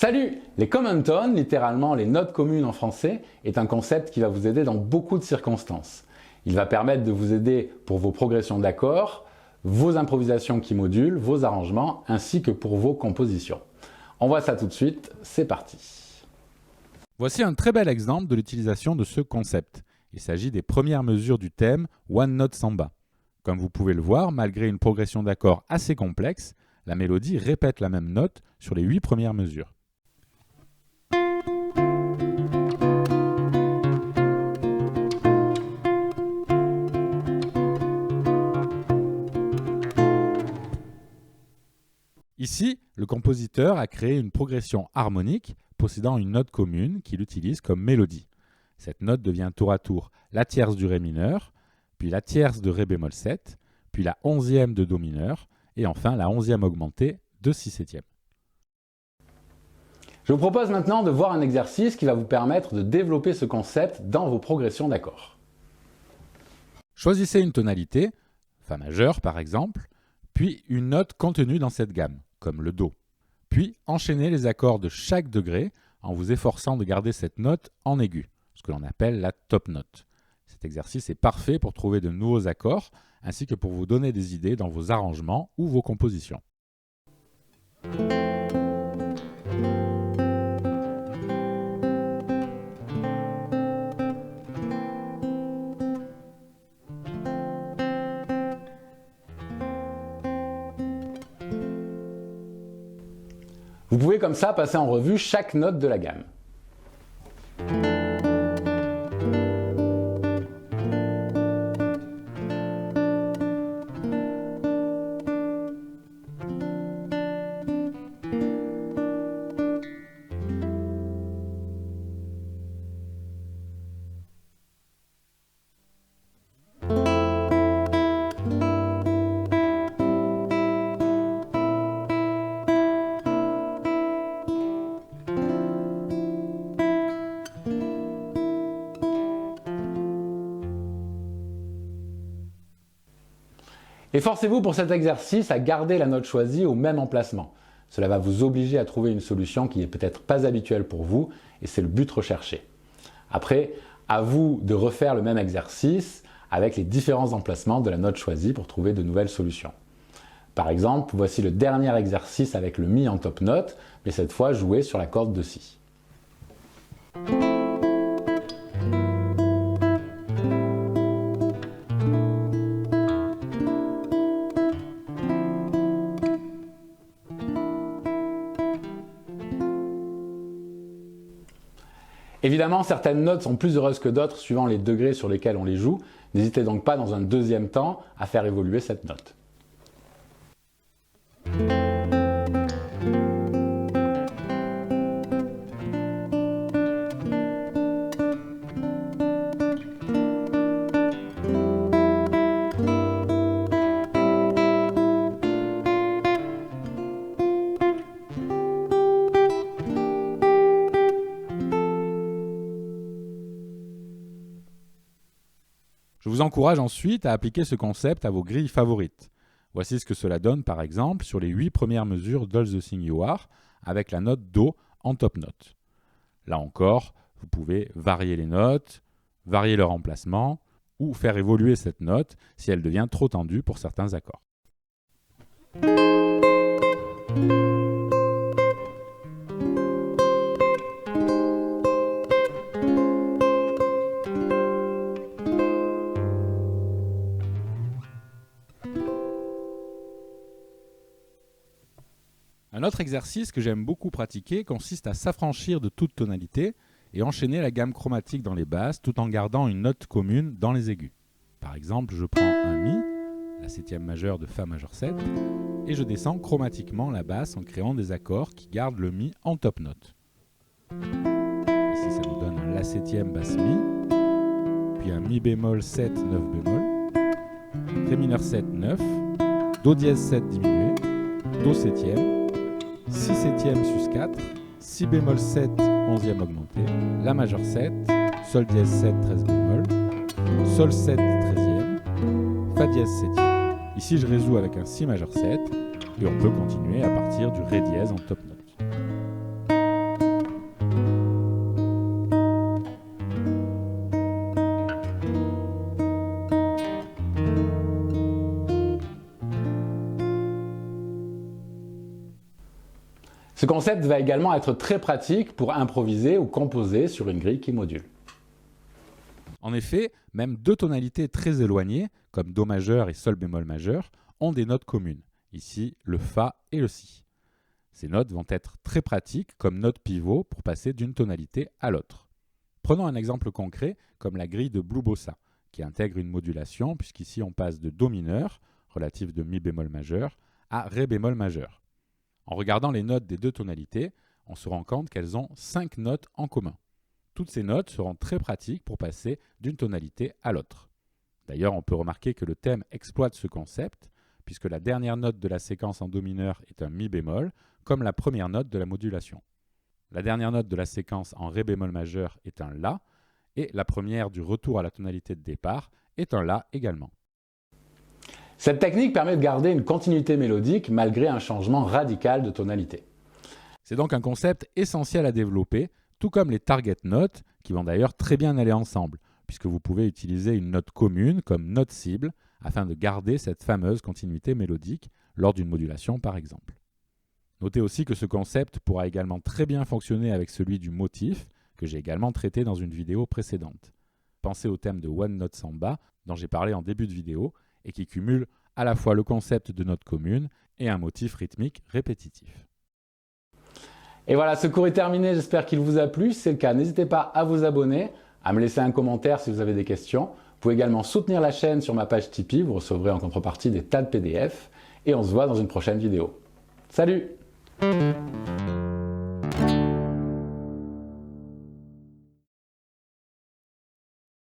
Salut! Les common tones, littéralement les notes communes en français, est un concept qui va vous aider dans beaucoup de circonstances. Il va permettre de vous aider pour vos progressions d'accords, vos improvisations qui modulent, vos arrangements, ainsi que pour vos compositions. On voit ça tout de suite, c'est parti. Voici un très bel exemple de l'utilisation de ce concept. Il s'agit des premières mesures du thème One Note Samba. Comme vous pouvez le voir, malgré une progression d'accords assez complexe, la mélodie répète la même note sur les 8 premières mesures. Ici, le compositeur a créé une progression harmonique possédant une note commune qu'il utilise comme mélodie. Cette note devient tour à tour la tierce du Ré mineur, puis la tierce de Ré bémol 7, puis la 11e de Do mineur, et enfin la 11e augmentée de Si septième. Je vous propose maintenant de voir un exercice qui va vous permettre de développer ce concept dans vos progressions d'accords. Choisissez une tonalité, Fa majeur par exemple, puis une note contenue dans cette gamme, comme le Do. Puis enchaînez les accords de chaque degré en vous efforçant de garder cette note en aigu, ce que l'on appelle la top note. Cet exercice est parfait pour trouver de nouveaux accords, ainsi que pour vous donner des idées dans vos arrangements ou vos compositions. Vous pouvez comme ça passer en revue chaque note de la gamme. Et forcez-vous pour cet exercice à garder la note choisie au même emplacement. Cela va vous obliger à trouver une solution qui n'est peut-être pas habituelle pour vous et c'est le but recherché. Après, à vous de refaire le même exercice avec les différents emplacements de la note choisie pour trouver de nouvelles solutions. Par exemple, voici le dernier exercice avec le Mi en top note, mais cette fois joué sur la corde de Si. Évidemment, certaines notes sont plus heureuses que d'autres suivant les degrés sur lesquels on les joue. N'hésitez donc pas dans un deuxième temps à faire évoluer cette note. Je vous encourage ensuite à appliquer ce concept à vos grilles favorites. Voici ce que cela donne par exemple sur les 8 premières mesures d'All the Thing You Are avec la note Do en top note. Là encore, vous pouvez varier les notes, varier leur emplacement ou faire évoluer cette note si elle devient trop tendue pour certains accords. Un autre exercice que j'aime beaucoup pratiquer consiste à s'affranchir de toute tonalité et enchaîner la gamme chromatique dans les basses tout en gardant une note commune dans les aigus. Par exemple, je prends un Mi, la septième majeure de Fa majeur 7, et je descends chromatiquement la basse en créant des accords qui gardent le Mi en top note. Ici, ça nous donne un La septième basse Mi, puis un Mi bémol 7, 9 bémol, Ré mineur 7, 9, Do dièse 7 diminué, Do septième, Si septième sus 4, Si bémol 7, 11e augmenté, La majeur 7, Sol dièse 7, 13 bémol, Sol 7, 13e, Fa dièse 7e. Ici, je résous avec un Si majeur 7 et on peut continuer à partir du Ré dièse en top note. Ce concept va également être très pratique pour improviser ou composer sur une grille qui module. En effet, même deux tonalités très éloignées, comme Do majeur et Sol bémol majeur, ont des notes communes, ici le Fa et le Si. Ces notes vont être très pratiques comme notes pivot pour passer d'une tonalité à l'autre. Prenons un exemple concret comme la grille de Blue Bossa, qui intègre une modulation puisqu'ici on passe de Do mineur, relatif de Mi bémol majeur, à Ré bémol majeur. En regardant les notes des deux tonalités, on se rend compte qu'elles ont 5 notes en commun. Toutes ces notes seront très pratiques pour passer d'une tonalité à l'autre. D'ailleurs, on peut remarquer que le thème exploite ce concept, puisque la dernière note de la séquence en Do mineur est un Mi bémol, comme la première note de la modulation. La dernière note de la séquence en Ré bémol majeur est un La, et la première du retour à la tonalité de départ est un La également. Cette technique permet de garder une continuité mélodique malgré un changement radical de tonalité. C'est donc un concept essentiel à développer, tout comme les target notes, qui vont d'ailleurs très bien aller ensemble, puisque vous pouvez utiliser une note commune comme note cible, afin de garder cette fameuse continuité mélodique lors d'une modulation par exemple. Notez aussi que ce concept pourra également très bien fonctionner avec celui du motif, que j'ai également traité dans une vidéo précédente. Pensez au thème de One Note Samba, dont j'ai parlé en début de vidéo, et qui cumule à la fois le concept de note commune et un motif rythmique répétitif. Et voilà, ce cours est terminé, j'espère qu'il vous a plu. Si c'est le cas, n'hésitez pas à vous abonner, à me laisser un commentaire si vous avez des questions. Vous pouvez également soutenir la chaîne sur ma page Tipeee, vous recevrez en contrepartie des tas de PDF. Et on se voit dans une prochaine vidéo. Salut!